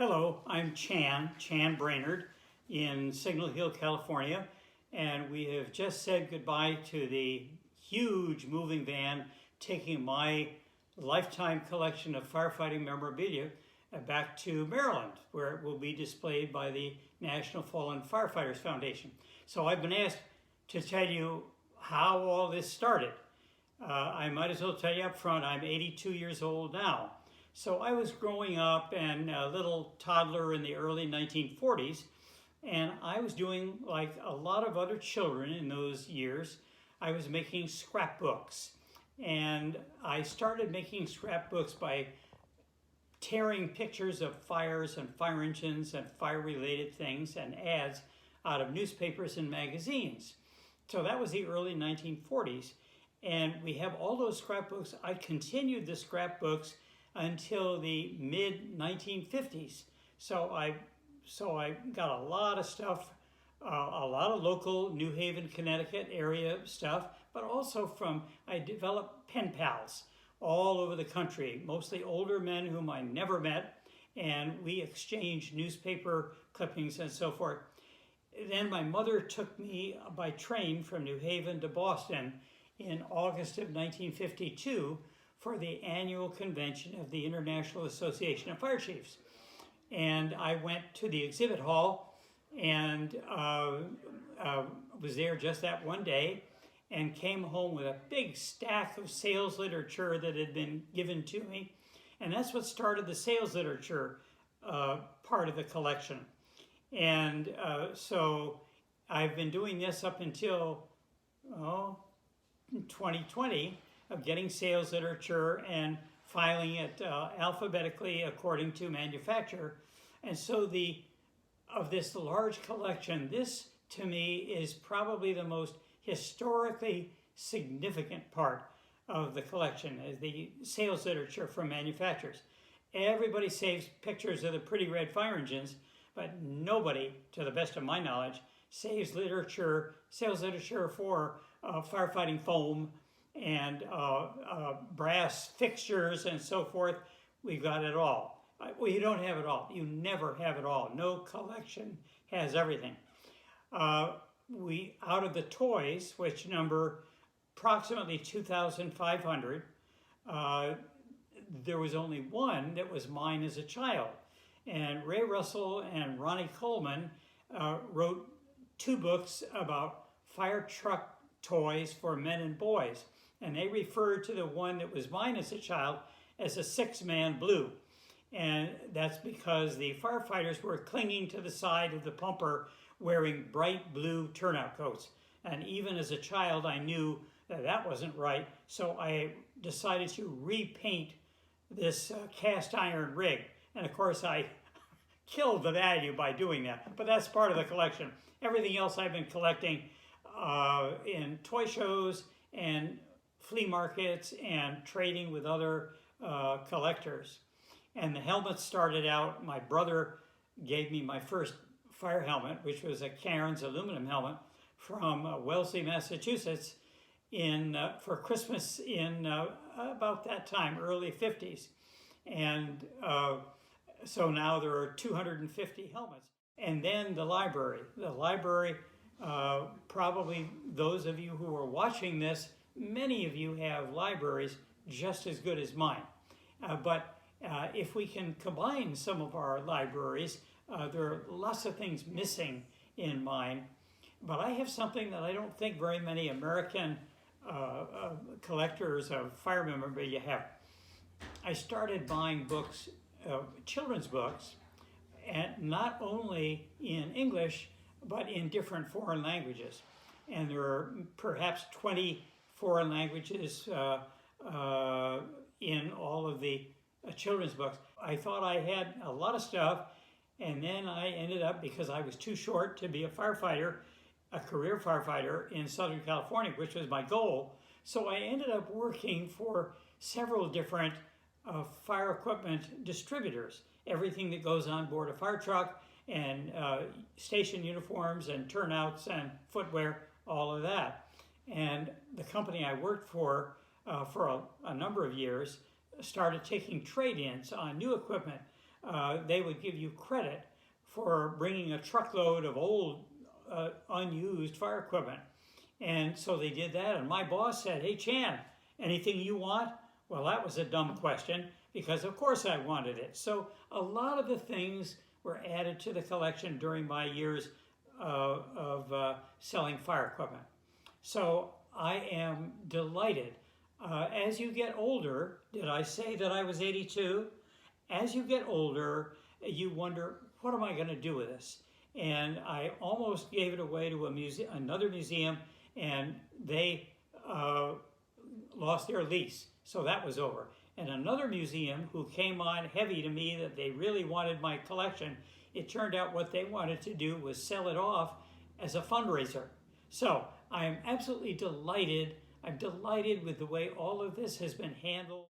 Hello, I'm Chan Brainard in Signal Hill, California, and we have just said goodbye to the huge moving van taking my lifetime collection of firefighting memorabilia back to Maryland, where it will be displayed by the National Fallen Firefighters Foundation. So I've been asked to tell you how all this started. I might as well tell you up front, I'm 82 years old now. So I was growing up and a little toddler in the early 1940s, and I was doing like a lot of other children in those years. I was making scrapbooks, and I started making scrapbooks by tearing pictures of fires and fire engines and fire-related things and ads out of newspapers and magazines. So that was the early 1940s, and we have all those scrapbooks. I continued the scrapbooks until the mid-1950s. So I got a lot of stuff, a lot of local New Haven, Connecticut area stuff, but also I developed pen pals all over the country, mostly older men whom I never met, and we exchanged newspaper clippings and so forth. Then my mother took me by train from New Haven to Boston in August of 1952 for the annual convention of the International Association of Fire Chiefs. And I went to the exhibit hall and was there just that one day and came home with a big stack of sales literature that had been given to me. And that's what started the sales literature part of the collection. And so I've been doing this up until 2020, of getting sales literature and filing it alphabetically according to manufacturer. And so of this large collection, this to me is probably the most historically significant part of the collection, is the sales literature from manufacturers. Everybody saves pictures of the pretty red fire engines, but nobody, to the best of my knowledge, saves sales literature for firefighting foam and brass fixtures and so forth. We've got it all. Well, you don't have it all. You never have it all. No collection has everything. Out of the toys, which number approximately 2,500, there was only one that was mine as a child. And Ray Russell and Ronnie Coleman wrote two books about fire truck toys for men and boys. And they referred to the one that was mine as a child as a six-man blue. And that's because the firefighters were clinging to the side of the pumper wearing bright blue turnout coats. And even as a child, I knew that wasn't right. So I decided to repaint this cast iron rig. And of course, I killed the value by doing that. But that's part of the collection. Everything else I've been collecting in toy shows and flea markets and trading with other collectors. And the helmets started out, my brother gave me my first fire helmet, which was a Cairns aluminum helmet from Wellesley, Massachusetts, for Christmas in about that time, early 50s. And so now there are 250 helmets. And then the library. The library, probably those of you who are watching this, many of you have libraries just as good as mine. But if we can combine some of our libraries, there are lots of things missing in mine. But I have something that I don't think very many American collectors of fire memorabilia have. I started buying books, children's books, and not only in English, but in different foreign languages. And there are perhaps 20 foreign languages in all of the children's books. I thought I had a lot of stuff, and then I ended up, because I was too short to be a firefighter, a career firefighter in Southern California, which was my goal. So I ended up working for several different fire equipment distributors. Everything that goes on board a fire truck, and station uniforms and turnouts and footwear, all of that. And the company I worked for a number of years started taking trade-ins on new equipment they would give you credit for bringing a truckload of old unused fire equipment. And so they did that, and my boss said, "Hey, Chan, anything you want?" Well, that was a dumb question, because of course I wanted it. So a lot of the things were added to the collection during my years of selling fire equipment. So I am delighted. As you get older, did I say that I was 82? As you get older, you wonder, what am I going to do with this? And I almost gave it away to another museum, and they lost their lease. So that was over. And another museum who came on heavy to me that they really wanted my collection, it turned out what they wanted to do was sell it off as a fundraiser. So I am absolutely delighted. I'm delighted with the way all of this has been handled.